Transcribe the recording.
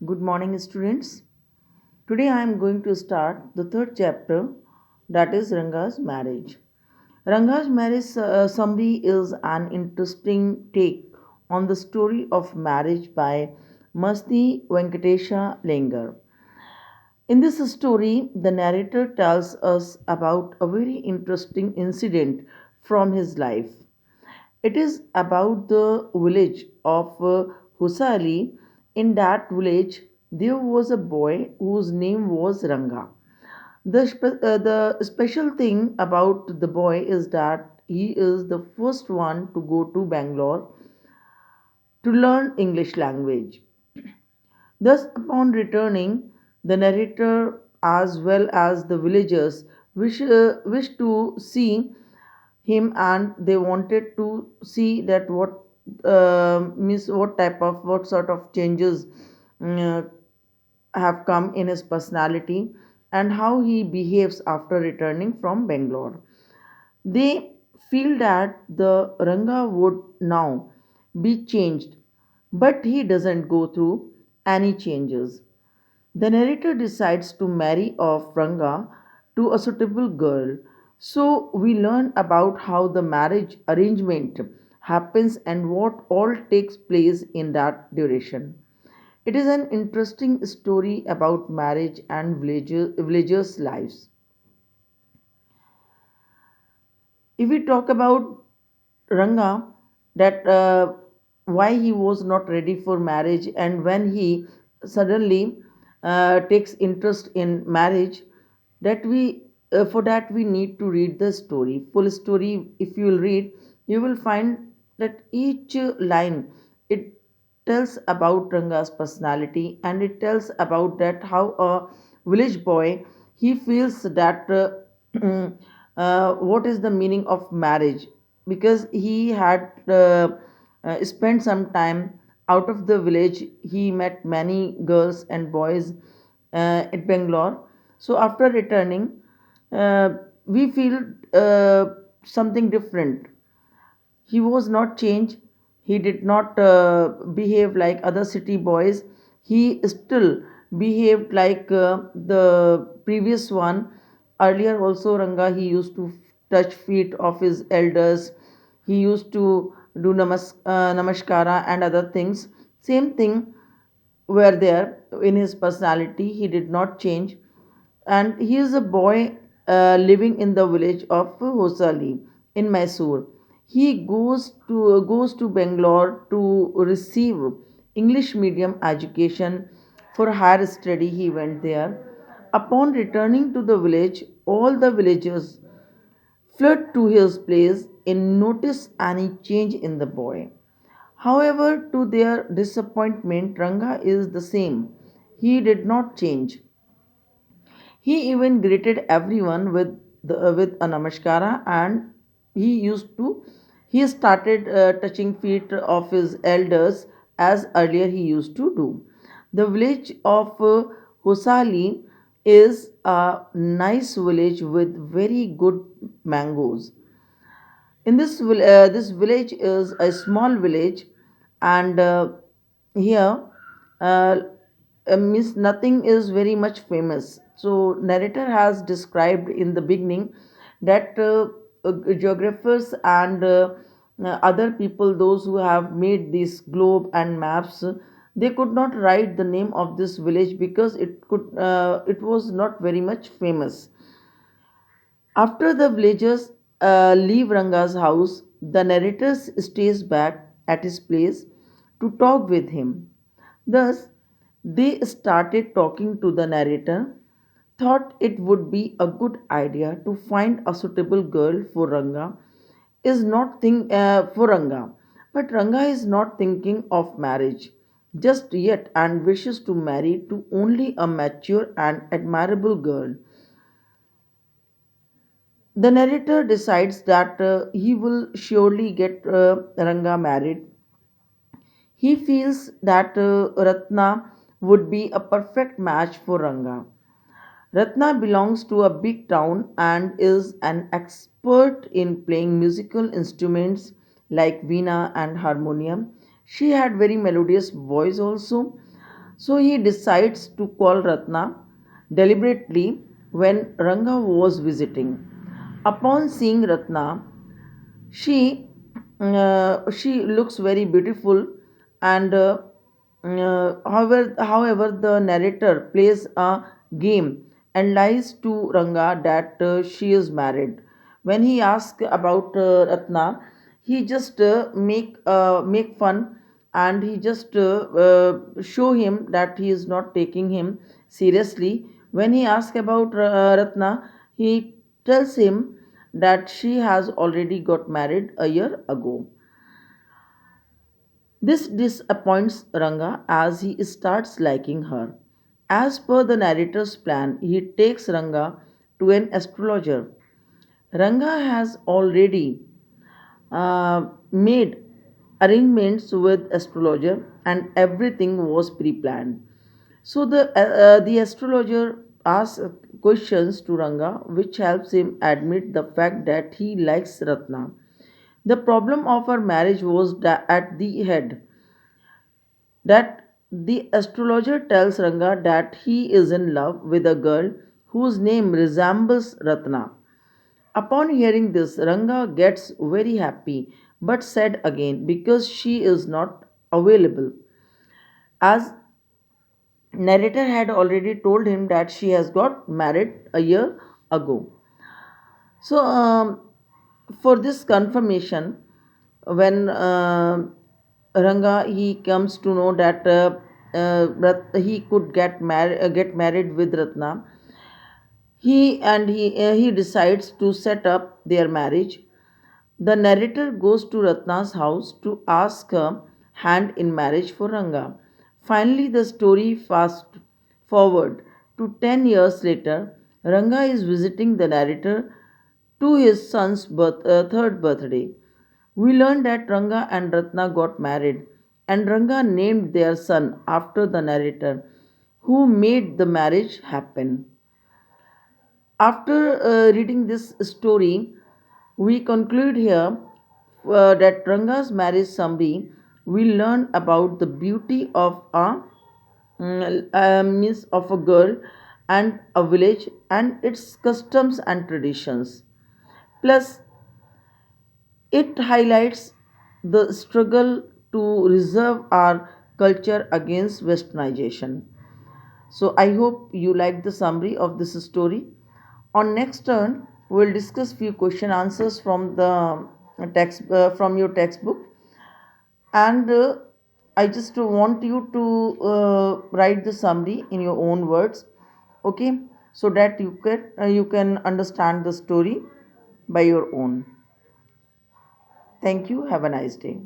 Good morning, students. Today I am going to start the third chapter, that is Ranga's marriage. Ranga's marriage summary is an interesting take on the story of marriage by Masti Venkatesha Lengar. In this story, the narrator tells us about a very interesting incident from his life. It is about the village of Husali. In that village, there was a boy whose name was Ranga. The special thing about the boy is that he is the first one to go to Bangalore to learn English language. Thus, upon returning, the narrator as well as the villagers wish to see him, and they wanted to see that what sort of changes mm, have come in his personality and how he behaves after returning from Bangalore. They feel that the Ranga would now be changed, but he doesn't go through any changes. The narrator decides to marry off Ranga to a suitable girl. So we learn about how the marriage arrangement happens and what all takes place in that duration. It is an interesting story about marriage and villagers' lives. If we talk about Ranga, that why he was not ready for marriage, and when he suddenly takes interest in marriage, that we for that we need to read the story, full story. If you will read, you will find that each line it tells about Ranga's personality, and it tells about that how a village boy he feels that what is the meaning of marriage, because he had spent some time out of the village. He met many girls and boys at Bangalore. So after returning, uh, we feel something different. He was not changed. He did not behave like other city boys. He still behaved like the previous one. Earlier, also, Ranga, he used to touch feet of his elders. He used to do namaskara and other things. Same thing were there in his personality. He did not change, and he is a boy living in the village of Hosali in Mysore. He goes to Bangalore to receive English medium education for higher study. He went there. Upon returning to the village, all the villagers fled to his place and noticed any change in the boy. However, to their disappointment, Ranga is the same. He did not change. He even greeted everyone with a namaskara, and he started touching feet of his elders as earlier he used to do. The village of Hosali is a nice village with very good mangoes. This village is a small village, and here uh, means nothing is very much famous. So narrator has described in the beginning that geographers and other people, those who have made this globe and maps, they could not write the name of this village because it was not very much famous. After the villagers leave Ranga's house, the narrator stays back at his place to talk with him. Thus, they started talking to the narrator, thought it would be a good idea to find a suitable girl for Ranga is not think for Ranga, but Ranga is not thinking of marriage just yet and wishes to marry to only a mature and admirable girl. The narrator decides that he will surely get Ranga married. He feels that Ratna would be a perfect match for Ranga. Ratna belongs to a big town and is an expert in playing musical instruments like veena and harmonium. She had very melodious voice also. So he decides to call Ratna deliberately when Ranga was visiting. Upon seeing Ratna, she she looks very beautiful, and however, the narrator plays a game and lies to Ranga that she is married. When he asks about Ratna, he just make fun, and he just show him that he is not taking him seriously. When he asks about Ratna, he tells him that she has already got married a year ago. This disappoints Ranga as he starts liking her. As per the narrator's plan, he takes Ranga to an astrologer. Ranga has already made arrangements with astrologer, and everything was pre-planned. So the astrologer asks questions to Ranga, which helps him admit the fact that he likes Ratna. The problem of her marriage was at the head, that the astrologer tells Ranga that he is in love with a girl whose name resembles Ratna. Upon hearing this, Ranga gets very happy but sad again because she is not available. As narrator had already told him that she has got married a year ago. So, for this confirmation, when Ranga he comes to know that he could get married with Ratna, he decides to set up their marriage. The narrator goes to Ratna's house to ask her hand in marriage for Ranga. Finally, the story fast forward to 10 years later. Ranga is visiting the narrator to his son's third birthday. We learn that Ranga and Ratna got married, and Ranga named their son after the narrator who made the marriage happen. After reading this story, we conclude here that Ranga's marriage summary. We learn about the beauty of a means of a girl and a village and its customs and traditions. Plus, it highlights the struggle to reserve our culture against westernization. So I hope you like the summary of this story. On next turn, we'll discuss few question answers from the text from your textbook, and I just want you to write the summary in your own words, okay, so that you can understand the story by your own. Thank you. Have a nice day.